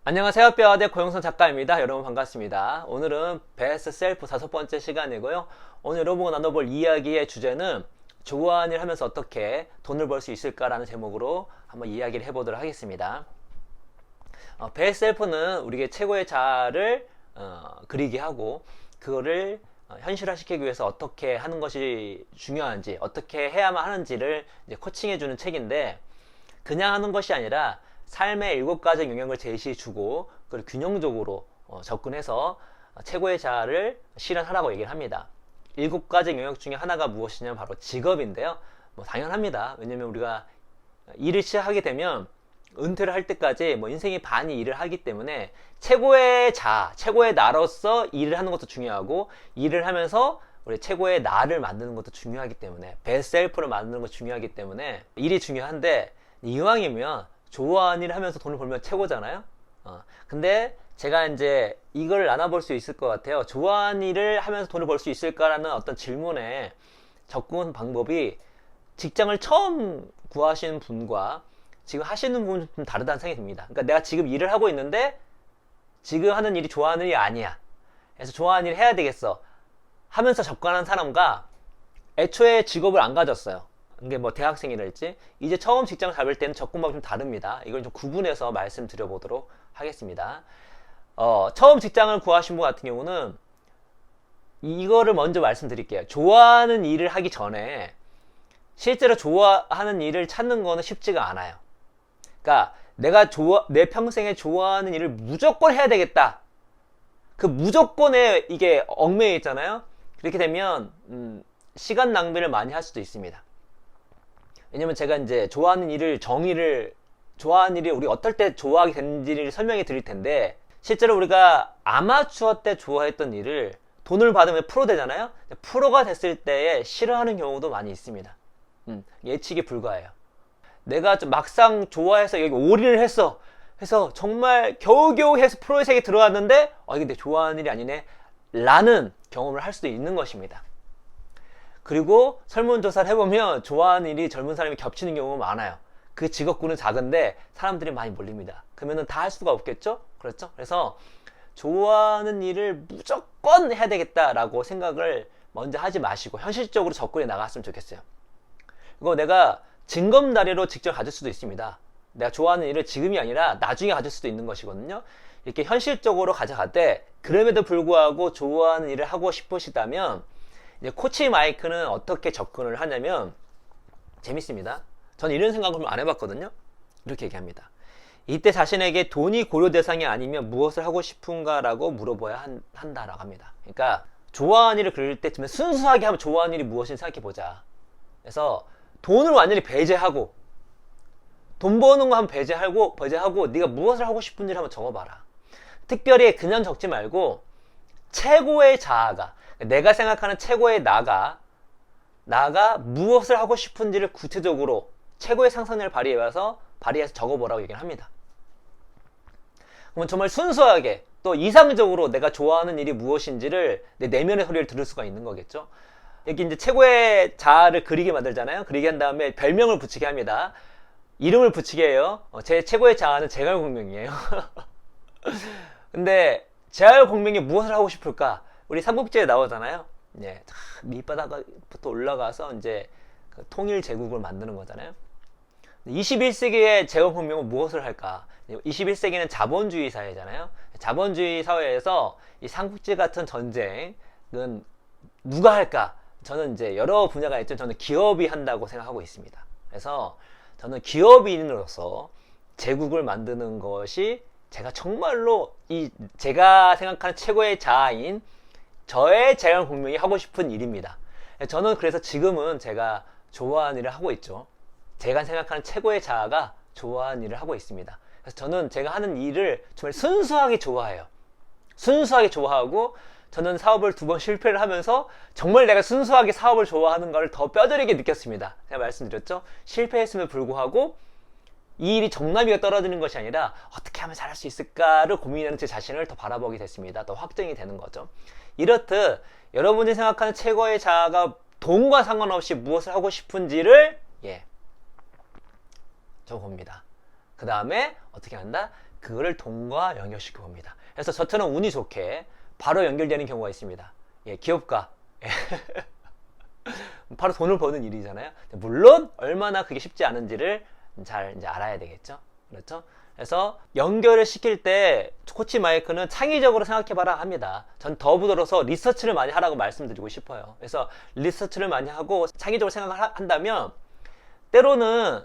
안녕하세요. 뼈아대 고영선 작가입니다. 여러분 반갑습니다. 오늘은 베스트 셀프 5번째 시간이고요. 오늘 여러분과 나눠볼 이야기의 주제는 좋아하는 일 하면서 어떻게 돈을 벌 수 있을까라는 제목으로 한번 이야기를 해보도록 하겠습니다. 베스트 셀프는 우리에게 최고의 자아를 그리게 하고 그거를 현실화시키기 위해서 어떻게 하는 것이 중요한지, 어떻게 해야만 하는지를 이제 코칭해주는 책인데, 그냥 하는 것이 아니라 삶의 7가지 영역을 제시해주고 그걸 균형적으로 접근해서 최고의 자아를 실현하라고 얘기를 합니다. 7가지 영역 중에 하나가 무엇이냐면 바로 직업인데요. 뭐 당연합니다. 왜냐면 우리가 일을 시작하게 되면 은퇴를 할 때까지 인생의 반이 일을 하기 때문에 최고의 자아, 최고의 나로서 일을 하는 것도 중요하고, 일을 하면서 우리 최고의 나를 만드는 것도 중요하기 때문에, 베스트 셀프를 만드는 것도 중요하기 때문에 일이 중요한데, 이왕이면 좋아하는 일을 하면서 돈을 벌면 최고잖아요. 근데 제가 이제 이걸 나눠볼 수 있을 것 같아요. 좋아하는 일을 하면서 돈을 벌 수 있을까라는 어떤 질문에 접근 방법이 직장을 처음 구하시는 분과 지금 하시는 분은 좀 다르다는 생각이 듭니다. 그러니까 내가 지금 일을 하고 있는데 지금 하는 일이 좋아하는 일이 아니야. 그래서 좋아하는 일을 해야 되겠어 하면서 접근하는 사람과 애초에 직업을 안 가졌어요. 이게 대학생이랄지 이제 처음 직장을 잡을 때는 접근법이 좀 다릅니다. 이걸 좀 구분해서 말씀드려보도록 하겠습니다. 처음 직장을 구하신 분 같은 경우는 이거를 먼저 말씀드릴게요. 좋아하는 일을 하기 전에 실제로 좋아하는 일을 찾는 거는 쉽지가 않아요. 그러니까 내가 내 평생에 좋아하는 일을 무조건 해야 되겠다, 그 무조건에 이게 얽매여 있잖아요. 그렇게 되면 시간 낭비를 많이 할 수도 있습니다. 왜냐면 제가 이제 좋아하는 일을 좋아하는 일이 우리 어떨 때 좋아하게 되는지를 설명해 드릴 텐데, 실제로 우리가 아마추어 때 좋아했던 일을 돈을 받으면 프로 되잖아요. 프로가 됐을 때에 싫어하는 경우도 많이 있습니다. 예측이 불가해요. 내가 좀 막상 좋아해서 여기 올인을 했어. 해서 정말 겨우겨우 해서 프로의 세계에 들어왔는데 이게 내 좋아하는 일이 아니네 라는 경험을 할 수도 있는 것입니다. 그리고 설문조사를 해보면 좋아하는 일이 젊은 사람이 겹치는 경우가 많아요. 그 직업군은 작은데 사람들이 많이 몰립니다. 그러면은 다 할 수가 없겠죠? 그렇죠? 그래서 좋아하는 일을 무조건 해야 되겠다라고 생각을 먼저 하지 마시고 현실적으로 접근해 나갔으면 좋겠어요. 이거 내가 징검다리로 직접 가질 수도 있습니다. 내가 좋아하는 일을 지금이 아니라 나중에 가질 수도 있는 것이거든요. 이렇게 현실적으로 가져갈 그럼에도 불구하고 좋아하는 일을 하고 싶으시다면, 이제 코치 마이크는 어떻게 접근을 하냐면 재밌습니다. 저는 이런 생각을 안 해봤거든요. 이렇게 얘기합니다. 이때 자신에게 돈이 고려 대상이 아니면 무엇을 하고 싶은가 라고 물어봐야 한다라고 합니다. 그러니까 좋아하는 일을 그릴 때쯤에 순수하게 하면 좋아하는 일이 무엇인지 생각해보자. 그래서 돈을 완전히 배제하고, 돈 버는 거 한번 배제하고 네가 무엇을 하고 싶은지를 한번 적어봐라. 특별히 그냥 적지 말고 최고의 자아가, 내가 생각하는 최고의 나가 무엇을 하고 싶은지를 구체적으로 최고의 상상력을 발휘해서 적어보라고 얘기를 합니다. 그러면 정말 순수하게 또 이상적으로 내가 좋아하는 일이 무엇인지를 내 내면의 소리를 들을 수가 있는 거겠죠. 여기 이제 최고의 자아를 그리게 만들잖아요. 그리게 한 다음에 별명을 붙이게 합니다. 이름을 붙이게 해요. 제 최고의 자아는 제갈공명이에요. 근데 제갈공명이 무엇을 하고 싶을까? 우리 삼국지에 나오잖아요. 밑바닥부터 올라가서 이제 그 통일 제국을 만드는 거잖아요. 21세기의 제갈공명은 무엇을 할까? 21세기는 자본주의 사회잖아요. 자본주의 사회에서 이 삼국지 같은 전쟁은 누가 할까? 저는 이제 여러 분야가 있지만 저는 기업이 한다고 생각하고 있습니다. 그래서 저는 기업인으로서 제국을 만드는 것이 제가 정말로 제가 생각하는 최고의 자아인 저의 제갈공명이 하고 싶은 일입니다. 저는 그래서 지금은 제가 좋아하는 일을 하고 있죠. 제가 생각하는 최고의 자아가 좋아하는 일을 하고 있습니다. 그래서 저는 제가 하는 일을 정말 순수하게 좋아해요. 순수하게 좋아하고, 저는 사업을 2번 실패를 하면서 정말 내가 순수하게 사업을 좋아하는 걸 더 뼈저리게 느꼈습니다. 제가 말씀드렸죠? 실패했음에도 불구하고 이 일이 정남이가 떨어지는 것이 아니라 어떻게 하면 잘할 수 있을까를 고민하는 제 자신을 더 바라보게 됐습니다. 더 확정이 되는 거죠. 이렇듯 여러분이 생각하는 최고의 자아가 돈과 상관없이 무엇을 하고 싶은지를 적어봅니다. 그 다음에 어떻게 한다? 그거를 돈과 연결시켜 봅니다. 그래서 저처럼 운이 좋게 바로 연결되는 경우가 있습니다. 기업가 바로 돈을 버는 일이잖아요. 물론 얼마나 그게 쉽지 않은지를 잘 이제 알아야 되겠죠. 그렇죠? 그래서 연결을 시킬 때 코치 마이크는 창의적으로 생각해봐라 합니다. 전 더불어서 리서치를 많이 하라고 말씀드리고 싶어요. 그래서 리서치를 많이 하고 창의적으로 생각을 한다면 때로는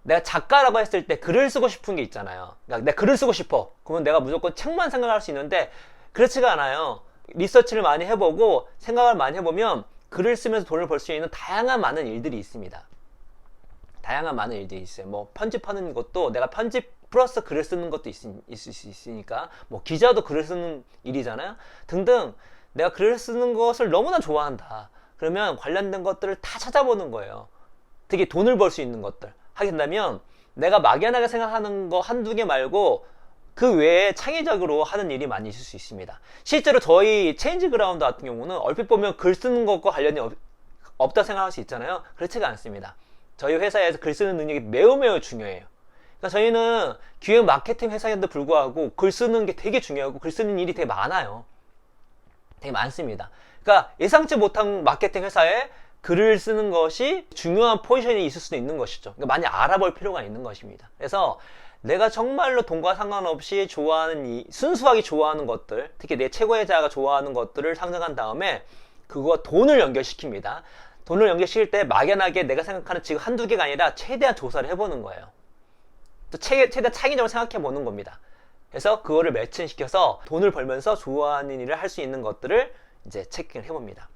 내가 작가라고 했을 때 글을 쓰고 싶은 게 있잖아요. 그러니까 내가 글을 쓰고 싶어. 그러면 내가 무조건 책만 생각할 수 있는데 그렇지가 않아요. 리서치를 많이 해보고 생각을 많이 해보면 글을 쓰면서 돈을 벌 수 있는 다양한 많은 일들이 있습니다. 다양한 많은 일들이 있어요. 뭐 편집하는 것도 내가 편집 플러스 글을 쓰는 것도 있을 수 있으니까, 뭐 기자도 글을 쓰는 일이잖아요. 등등 내가 글을 쓰는 것을 너무나 좋아한다. 그러면 관련된 것들을 다 찾아보는 거예요. 특히 돈을 벌 수 있는 것들 하게 된다면 내가 막연하게 생각하는 거 한두 개 말고 그 외에 창의적으로 하는 일이 많이 있을 수 있습니다. 실제로 저희 체인지 그라운드 같은 경우는 얼핏 보면 글 쓰는 것과 관련이 없다 생각할 수 있잖아요. 그렇지가 않습니다. 저희 회사에서 글 쓰는 능력이 매우 중요해요. 그러니까 저희는 기획 마케팅 회사인데도 불구하고 글 쓰는 게 되게 중요하고 글 쓰는 일이 되게 많아요. 되게 많습니다. 그러니까 예상치 못한 마케팅 회사에 글을 쓰는 것이 중요한 포지션이 있을 수도 있는 것이죠. 그러니까 많이 알아볼 필요가 있는 것입니다. 그래서 내가 정말로 돈과 상관없이 좋아하는 순수하게 좋아하는 것들, 특히 내 최고의 자아가 좋아하는 것들을 상정한 다음에 그거와 돈을 연결시킵니다. 돈을 연결시킬 때 막연하게 내가 생각하는 지금 한두 개가 아니라 최대한 조사를 해보는 거예요. 또 최대한 창의적으로 생각해 보는 겁니다. 그래서 그거를 매칭시켜서 돈을 벌면서 좋아하는 일을 할 수 있는 것들을 이제 체크를 해봅니다.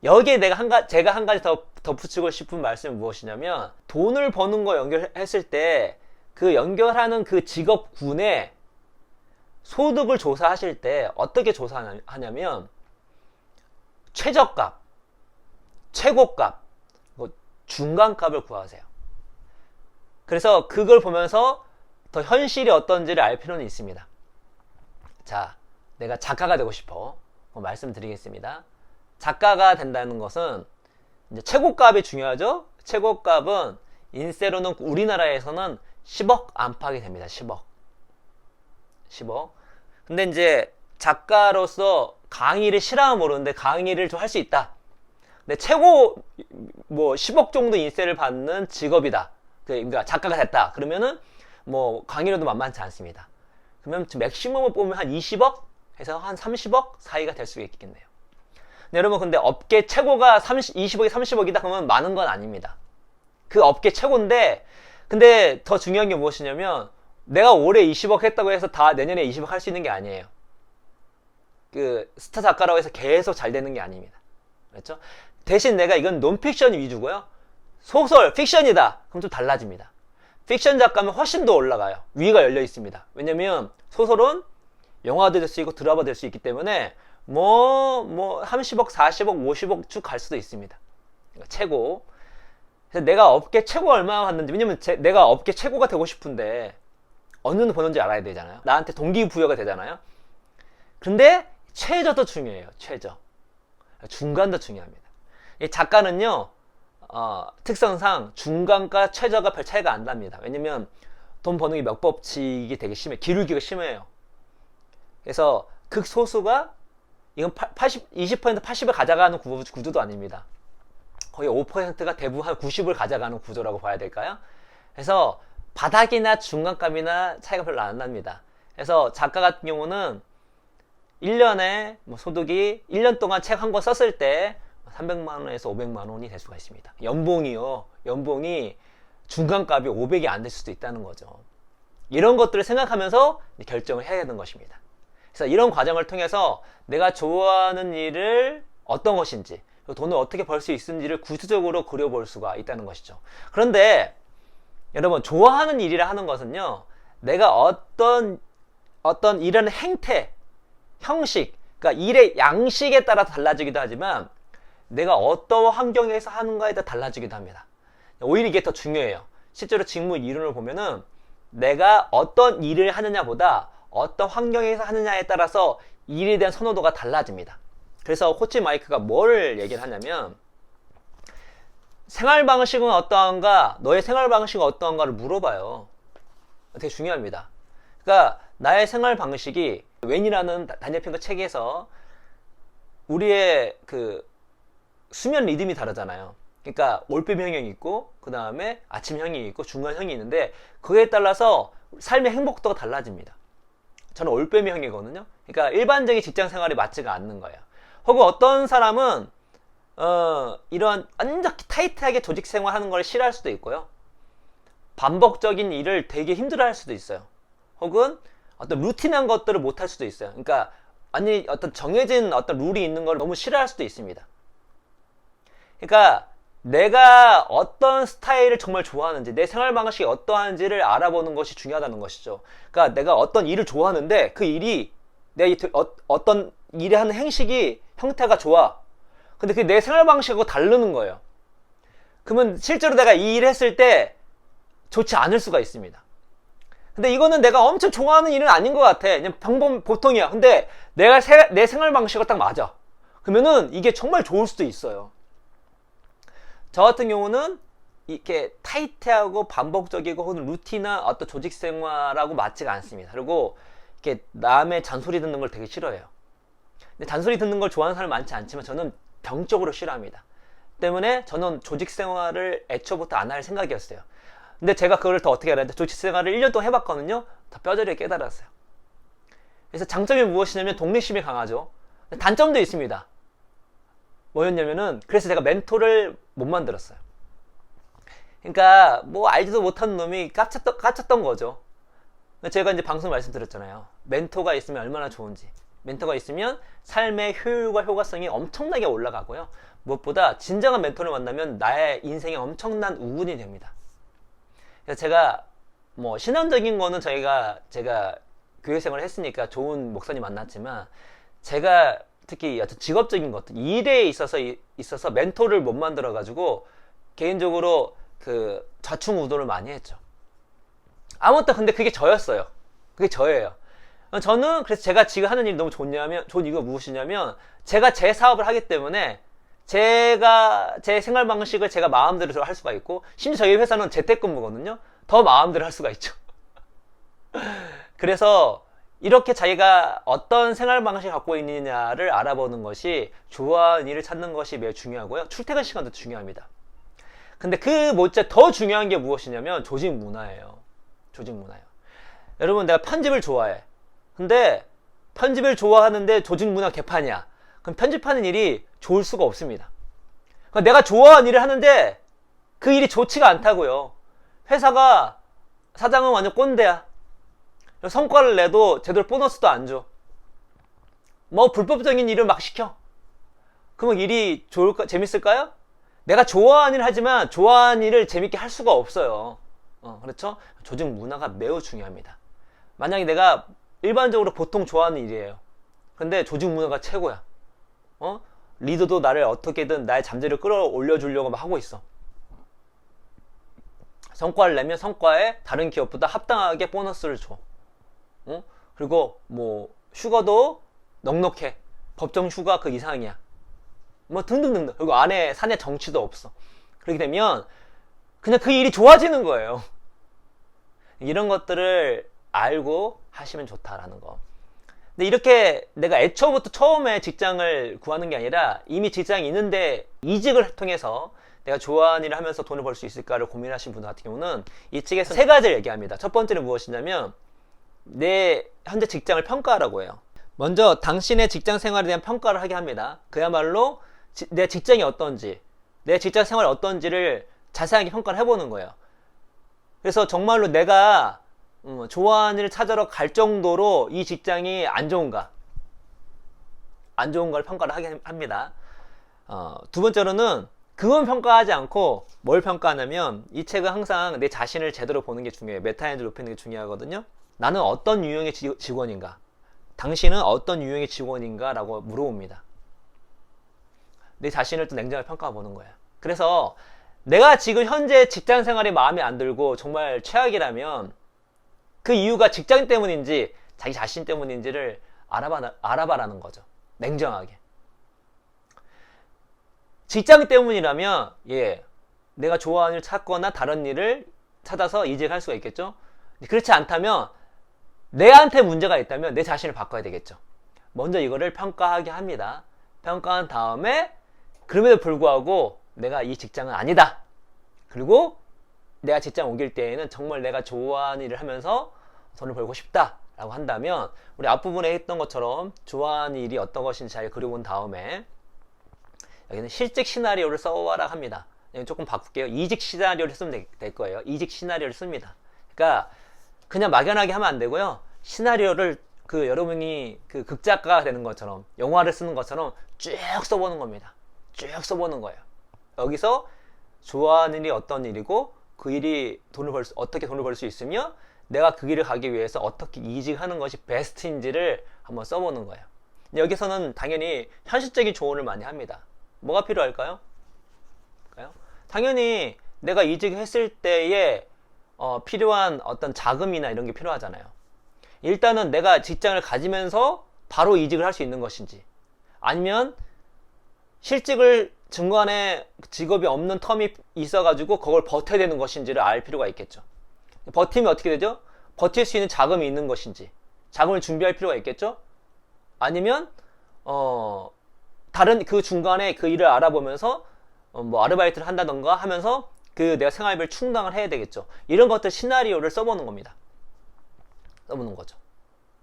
여기에 제가 한 가지 더 덧붙이고 싶은 말씀은 무엇이냐면, 돈을 버는 거 연결했을 때 그 연결하는 그 직업군의 소득을 조사하실 때 어떻게 조사하냐면 최저값, 최고값, 중간값을 구하세요. 그래서 그걸 보면서 더 현실이 어떤지를 알 필요는 있습니다. 자, 내가 작가가 되고 싶어. 말씀드리겠습니다. 작가가 된다는 것은 이제 최고값이 중요하죠. 최고값은 인세로는 우리나라에서는 10억 안팎이 됩니다. 10억. 근데 이제 작가로서 강의를 싫어하면 모르는데 강의를 좀 할 수 있다. 근데 최고 10억 정도 인세를 받는 직업이다. 그러니까 작가가 됐다. 그러면은 강의료도 만만치 않습니다. 그러면 맥시멈을 보면 한 20억 해서 한 30억 사이가 될 수 있겠네요. 근데 여러분, 근데 업계 최고가 20억이 30억이다 그러면 많은 건 아닙니다. 그 업계 최고인데, 근데 더 중요한 게 무엇이냐면 내가 올해 20억 했다고 해서 다 내년에 20억 할 수 있는 게 아니에요. 그 스타 작가라고 해서 계속 잘 되는 게 아닙니다. 그렇죠? 대신 내가 이건 논픽션 위주고요. 소설, 픽션이다. 그럼 좀 달라집니다. 픽션 작가면 훨씬 더 올라가요. 위가 열려 있습니다. 왜냐면 소설은 영화도 될 수 있고 드라마 될 수 있기 때문에 30억, 40억, 50억 쭉 갈 수도 있습니다. 그러니까 최고. 그래서 내가 업계 최고가 얼마나 받는지, 왜냐면 내가 업계 최고가 되고 싶은데 어느 정도 버는지 알아야 되잖아요. 나한테 동기부여가 되잖아요. 근데 최저도 중요해요. 최저. 중간도 중요합니다. 이 작가는요, 특성상 중간과 최저가 별 차이가 안 납니다. 왜냐면 돈 버는 게 몇 법칙이 되게 심해. 기울기가 심해요. 그래서 극소수가 이건 20% 80을 가져가는 구조도 아닙니다. 거의 5%가 대부분 한 90을 가져가는 구조라고 봐야 될까요? 그래서 바닥이나 중간값이나 차이가 별로 안 납니다. 그래서 작가 같은 경우는 1년에 소득이 1년 동안 책 한 권 썼을 때 300만 원에서 500만 원이 될 수가 있습니다. 연봉이 중간값이 500이 안 될 수도 있다는 거죠. 이런 것들을 생각하면서 결정을 해야 되는 것입니다. 그래서 이런 과정을 통해서 내가 좋아하는 일을 어떤 것인지, 돈을 어떻게 벌 수 있는지를 구체적으로 그려볼 수가 있다는 것이죠. 그런데 여러분, 좋아하는 일이라 하는 것은요, 내가 어떤 일하는 행태, 형식, 그러니까 일의 양식에 따라 달라지기도 하지만 내가 어떤 환경에서 하는가에 따라 달라지기도 합니다. 오히려 이게 더 중요해요. 실제로 직무 이론을 보면은 내가 어떤 일을 하느냐보다 어떤 환경에서 하느냐에 따라서 일에 대한 선호도가 달라집니다. 그래서 코치 마이크가 뭘 얘기를 하냐면, 생활 방식은 어떠한가, 너의 생활 방식은 어떠한가를 물어봐요. 되게 중요합니다. 그러니까 나의 생활 방식이 웬이라는 단열 평가 책에서 우리의 그 수면 리듬이 다르잖아요. 그러니까 올빼미형이 있고 그 다음에 아침형이 있고 중간형이 있는데 그에 따라서 삶의 행복도가 달라집니다. 저는 올빼미형이거든요. 그러니까 일반적인 직장 생활이 맞지가 않는 거예요. 혹은 어떤 사람은 이런 완전 타이트하게 조직 생활하는 걸 싫어할 수도 있고요. 반복적인 일을 되게 힘들어할 수도 있어요. 혹은 어떤 루틴한 것들을 못할 수도 있어요. 그러니까 완전히 어떤 정해진 어떤 룰이 있는 걸 너무 싫어할 수도 있습니다. 그러니까 내가 어떤 스타일을 정말 좋아하는지, 내 생활 방식이 어떠한지를 알아보는 것이 중요하다는 것이죠. 그러니까 내가 어떤 일을 좋아하는데 그 일이 내가 어떤 일에 하는 행식이 형태가 좋아. 근데 그게 내 생활 방식하고 다르는 거예요. 그러면 실제로 내가 이 일을 했을 때 좋지 않을 수가 있습니다. 근데 이거는 내가 엄청 좋아하는 일은 아닌 것 같아. 그냥 보통이야. 근데 내 생활 방식과 딱 맞아. 그러면은 이게 정말 좋을 수도 있어요. 저 같은 경우는 이렇게 타이트하고 반복적이고 혹은 루틴한 어떤 조직 생활하고 맞지가 않습니다. 그리고 이렇게 남의 잔소리 듣는 걸 되게 싫어해요. 근데 잔소리 듣는 걸 좋아하는 사람 많지 않지만 저는 병적으로 싫어합니다. 때문에 저는 조직 생활을 애초부터 안 할 생각이었어요. 근데 제가 그걸 더 어떻게 알았는데 조직 생활을 1년 동안 해봤거든요. 더 뼈저리게 깨달았어요. 그래서 장점이 무엇이냐면 독립심이 강하죠. 단점도 있습니다. 뭐였냐면은 그래서 제가 멘토를 못 만들었어요. 그러니까 뭐 알지도 못하는 놈이 까쳤던 거죠. 제가 이제 방송 말씀드렸잖아요. 멘토가 있으면 얼마나 좋은지. 멘토가 있으면 삶의 효율과 효과성이 엄청나게 올라가고요. 무엇보다 진정한 멘토를 만나면 나의 인생에 엄청난 우운이 됩니다. 그래서 제가 뭐 신앙적인 거는 제가 교회 생활을 했으니까 좋은 목사님 만났지만 제가 특히 어떤 직업적인 것들 일에 있어서 멘토를 못 만들어 가지고 개인적으로 그 좌충우돌을 많이 했죠. 아무튼 근데 그게 저였어요. 그게 저예요. 저는 그래서 제가 지금 하는 일이 너무 좋은 이유가 무엇이냐면 제가 제 사업을 하기 때문에 제가 제 생활 방식을 제가 마음대로 할 수가 있고 심지어 저희 회사는 재택근무거든요. 더 마음대로 할 수가 있죠. 그래서 이렇게 자기가 어떤 생활 방식을 갖고 있느냐를 알아보는 것이 좋아하는 일을 찾는 것이 매우 중요하고요. 출퇴근 시간도 중요합니다. 근데 그 못지않게 더 중요한 게 무엇이냐면 조직 문화예요. 조직 문화예요. 여러분 내가 편집을 좋아해. 근데 편집을 좋아하는데 조직 문화 개판이야. 그럼 편집하는 일이 좋을 수가 없습니다. 그러니까 내가 좋아하는 일을 하는데 그 일이 좋지가 않다고요. 회사가 사장은 완전 꼰대야. 성과를 내도 제대로 보너스도 안 줘. 뭐 불법적인 일을 막 시켜. 그러면 일이 재밌을까요? 내가 좋아하는 일을 하지만 좋아하는 일을 재밌게 할 수가 없어요. 그렇죠? 조직 문화가 매우 중요합니다. 만약에 내가 일반적으로 보통 좋아하는 일이에요. 근데 조직 문화가 최고야. 리더도 나를 어떻게든 나의 잠재력을 끌어올려 주려고 막 하고 있어. 성과를 내면 성과에 다른 기업보다 합당하게 보너스를 줘. 그리고 뭐 휴가도 넉넉해. 법정 휴가 그 이상이야. 뭐 등등등등. 그리고 사내 정치도 없어. 그렇게 되면 그냥 그 일이 좋아지는 거예요. 이런 것들을 알고 하시면 좋다라는 거. 근데 이렇게 내가 애초부터 처음에 직장을 구하는 게 아니라 이미 직장이 있는데 이직을 통해서 내가 좋아하는 일을 하면서 돈을 벌 수 있을까를 고민하신 분들 같은 경우는 이 책에서 세 가지를 얘기합니다. 첫 번째는 무엇이냐면 내 현재 직장을 평가하라고 해요. 먼저 당신의 직장 생활에 대한 평가를 하게 합니다. 그야말로 내 직장이 어떤지, 내 직장 생활이 어떤지를 자세하게 평가를 해보는 거예요. 그래서 정말로 내가 좋아하는 일을 찾으러 갈 정도로 이 직장이 안 좋은가, 안 좋은 걸 평가를 하게 합니다. 두 번째로는 그건 평가하지 않고 뭘 평가하냐면 이 책은 항상 내 자신을 제대로 보는 게 중요해요. 메타인지 높이는 게 중요하거든요. 나는 어떤 유형의 직원인가? 당신은 어떤 유형의 직원인가? 라고 물어봅니다. 내 자신을 또 냉정하게 평가해 보는 거예요. 그래서 내가 지금 현재 직장 생활이 마음에 안 들고 정말 최악이라면 그 이유가 직장 때문인지 자기 자신 때문인지를 알아봐라는 거죠. 냉정하게. 직장 때문이라면 내가 좋아하는 일을 찾거나 다른 일을 찾아서 이직할 수가 있겠죠. 그렇지 않다면 내한테 문제가 있다면 내 자신을 바꿔야 되겠죠. 먼저 이거를 평가하게 합니다. 평가한 다음에 그럼에도 불구하고 내가 이 직장은 아니다. 그리고 내가 직장 옮길 때에는 정말 내가 좋아하는 일을 하면서 돈을 벌고 싶다 라고 한다면 우리 앞부분에 했던 것처럼 좋아하는 일이 어떤 것인지 잘 그려본 다음에 여기는 실직 시나리오를 써와라 합니다. 조금 바꿀게요. 이직 시나리오를 쓰면 될 거예요. 이직 시나리오를 씁니다. 그러니까 그냥 막연하게 하면 안 되고요. 시나리오를 여러분이 극작가가 되는 것처럼 영화를 쓰는 것처럼 쭉 써보는 겁니다. 쭉 써보는 거예요. 여기서 좋아하는 일이 어떤 일이고 그 일이 어떻게 돈을 벌 수 있으며 내가 그 길을 가기 위해서 어떻게 이직하는 것이 베스트인지를 한번 써보는 거예요. 여기서는 당연히 현실적인 조언을 많이 합니다. 뭐가 필요할까요? 당연히 내가 이직했을 때에 필요한 어떤 자금이나 이런 게 필요하잖아요. 일단은 내가 직장을 가지면서 바로 이직을 할 수 있는 것인지 아니면 실직을 중간에 직업이 없는 텀이 있어가지고 그걸 버텨야 되는 것인지를 알 필요가 있겠죠. 버티면 어떻게 되죠? 버틸 수 있는 자금이 있는 것인지 자금을 준비할 필요가 있겠죠. 아니면 다른 그 중간에 그 일을 알아보면서 뭐 아르바이트를 한다던가 하면서 내가 생활비를 충당을 해야 되겠죠. 이런 것들 시나리오를 써보는 겁니다. 써보는 거죠.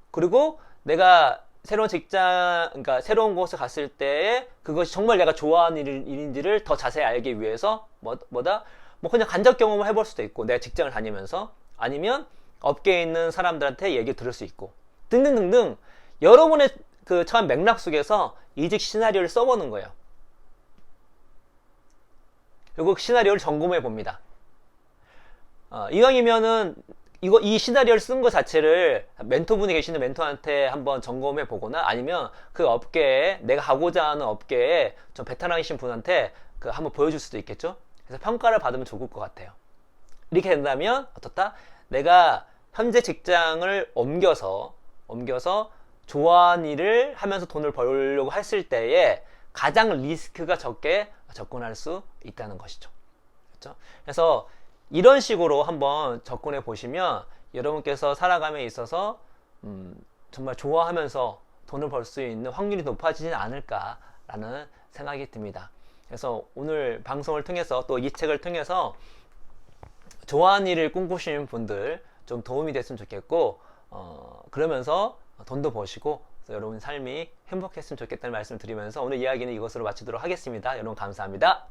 그리고 내가 새로운 직장, 그러니까 새로운 곳에 갔을 때에 그것이 정말 내가 좋아하는 일인지를 더 자세히 알기 위해서 뭐 그냥 간접 경험을 해볼 수도 있고 내가 직장을 다니면서 아니면 업계에 있는 사람들한테 얘기 들을 수 있고 등등등등 여러분의 처한 맥락 속에서 이직 시나리오를 써보는 거예요. 그리고 시나리오를 점검해 봅니다. 이왕이면은 이 시나리오를 쓴 것 자체를 멘토분이 계시는 멘토한테 한번 점검해 보거나 아니면 그 업계에 내가 가고자 하는 업계에 좀 베테랑이신 분한테 한번 보여줄 수도 있겠죠. 그래서 평가를 받으면 좋을 것 같아요. 이렇게 된다면 어떻다? 내가 현재 직장을 옮겨서 좋아하는 일을 하면서 돈을 벌려고 했을 때에 가장 리스크가 적게 접근할 수 있다는 것이죠. 그렇죠? 그래서 이런 식으로 한번 접근해 보시면 여러분께서 살아감에 있어서 정말 좋아하면서 돈을 벌 수 있는 확률이 높아지지 않을까라는 생각이 듭니다. 그래서 오늘 방송을 통해서 또 이 책을 통해서 좋아하는 일을 꿈꾸시는 분들 좀 도움이 됐으면 좋겠고 그러면서 돈도 버시고 여러분 삶이 행복했으면 좋겠다는 말씀을 드리면서 오늘 이야기는 이것으로 마치도록 하겠습니다. 여러분 감사합니다.